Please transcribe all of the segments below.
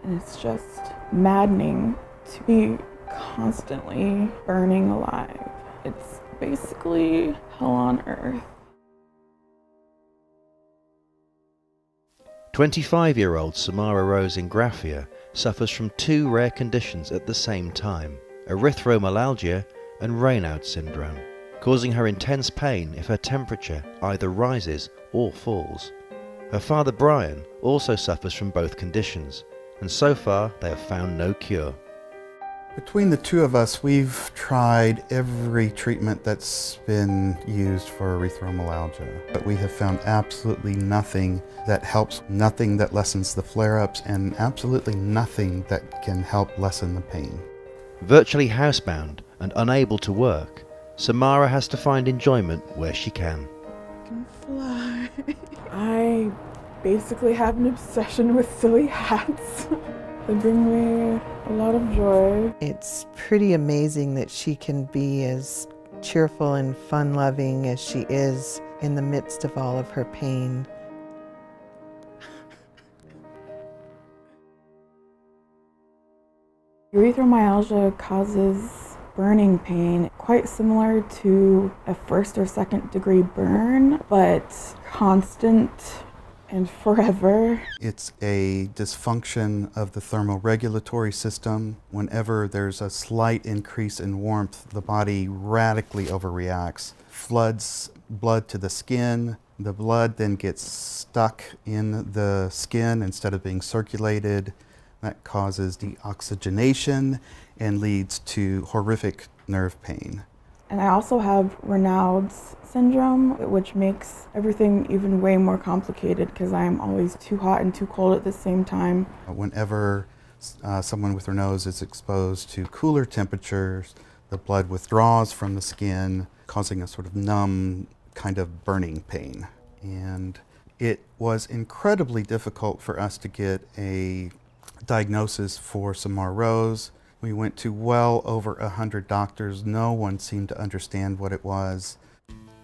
And it's just maddening to be constantly burning alive. It's basically hell on earth. 25-year-old Samara Rose Ingraffia suffers from two rare conditions at the same time: erythromelalgia and Raynaud's syndrome, causing her intense pain if her temperature either rises or falls. Her father Brian also suffers from both conditions, and so far they have found no cure. Between the two of us, we've tried every treatment that's been used for erythromelalgia, but we have found absolutely nothing that helps, nothing that lessens the flare-ups, and absolutely nothing that can help lessen the pain. Virtually housebound and unable to work, Samara has to find enjoyment where she can. I can fly. I basically have an obsession with silly hats. They bring me a lot of joy. It's pretty amazing that she can be as cheerful and fun-loving as she is in the midst of all of her pain. Erythromyalgia causes burning pain, quite similar to a first or second degree burn, but constant and forever. It's a dysfunction of the thermoregulatory system. Whenever there's a slight increase in warmth, the body radically overreacts, floods blood to the skin. The blood then gets stuck in the skin instead of being circulated. That causes deoxygenation and leads to horrific nerve pain. And I also have Raynaud's syndrome, which makes everything even way more complicated because I am always too hot and too cold at the same time. Whenever someone with Raynaud's is exposed to cooler temperatures, the blood withdraws from the skin, causing a sort of numb kind of burning pain. And it was incredibly difficult for us to get a diagnosis for Samara Rose. We went to well over 100 doctors. No one seemed to understand what it was.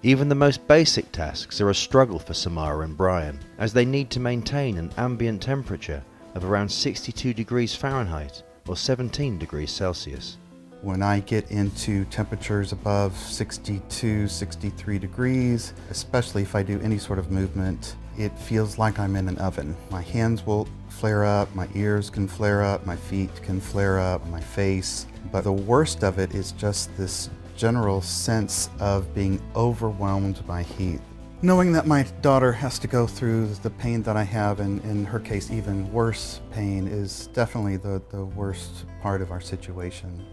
Even the most basic tasks are a struggle for Samara and Brian, as they need to maintain an ambient temperature of around 62 degrees Fahrenheit or 17 degrees Celsius. When I get into temperatures above 62, 63 degrees, especially if I do any sort of movement, it feels like I'm in an oven. My hands will flare up, my ears can flare up, my feet can flare up, my face. But the worst of it is just this general sense of being overwhelmed by heat. Knowing that my daughter has to go through the pain that I have, and in her case even worse pain, is definitely the worst part of our situation.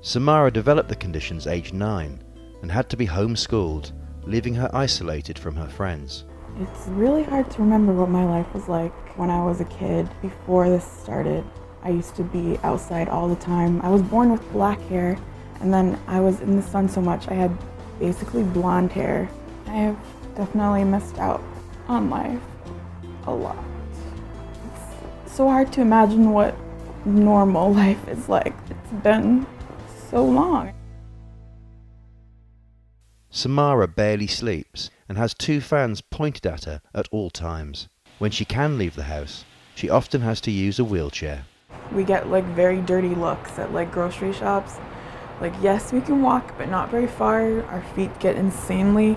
Samara developed the conditions aged 9 and had to be homeschooled, leaving her isolated from her friends. It's really hard to remember what my life was like when I was a kid before this started. I used to be outside all the time. I was born with black hair, and then I was in the sun so much I had basically blonde hair. I have definitely missed out on life a lot. It's so hard to imagine what normal life is like. It's been so long. Samara barely sleeps and has 2 fans pointed at her at all times. When she can leave the house, she often has to use a wheelchair. We get like very dirty looks at like grocery shops. Like, yes, we can walk, but not very far. Our feet get insanely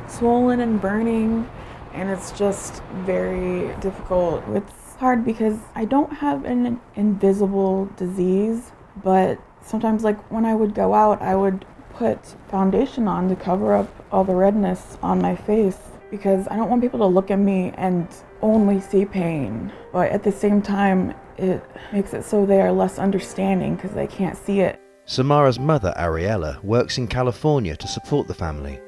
swollen and burning, and it's just very difficult. It's hard because I don't have an invisible disease, but sometimes like when I would go out, I would put foundation on to cover up all the redness on my face because I don't want people to look at me and only see pain. But at the same time, it makes it so they are less understanding because they can't see it. Samara's mother, Ariella, works in California to support the family,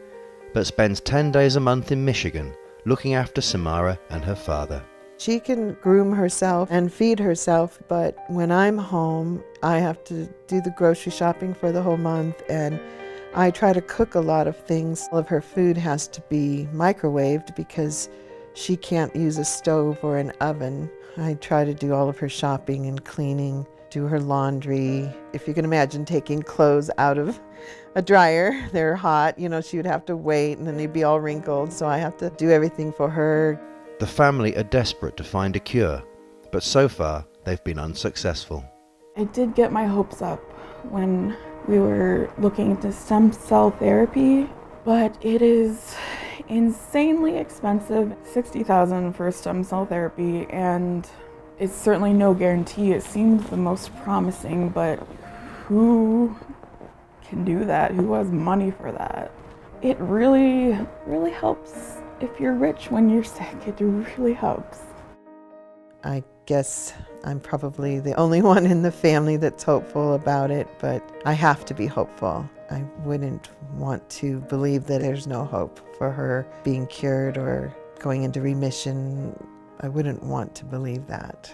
but spends 10 days a month in Michigan looking after Samara and her father. She can groom herself and feed herself, but when I'm home, I have to do the grocery shopping for the whole month, and I try to cook a lot of things. All of her food has to be microwaved because she can't use a stove or an oven. I try to do all of her shopping and cleaning, do her laundry. If you can imagine taking clothes out of a dryer, they're hot, she would have to wait and then they'd be all wrinkled, so I have to do everything for her. The family are desperate to find a cure, but so far they've been unsuccessful. It did get my hopes up when we were looking into stem cell therapy, but it is insanely expensive. $60,000 for stem cell therapy, and it's certainly no guarantee. It seems the most promising, but who can do that? Who has money for that? It really helps if you're rich when you're sick. It really helps. I guess I'm probably the only one in the family that's hopeful about it, but I have to be hopeful. I wouldn't want to believe that there's no hope for her being cured or going into remission. I wouldn't want to believe that.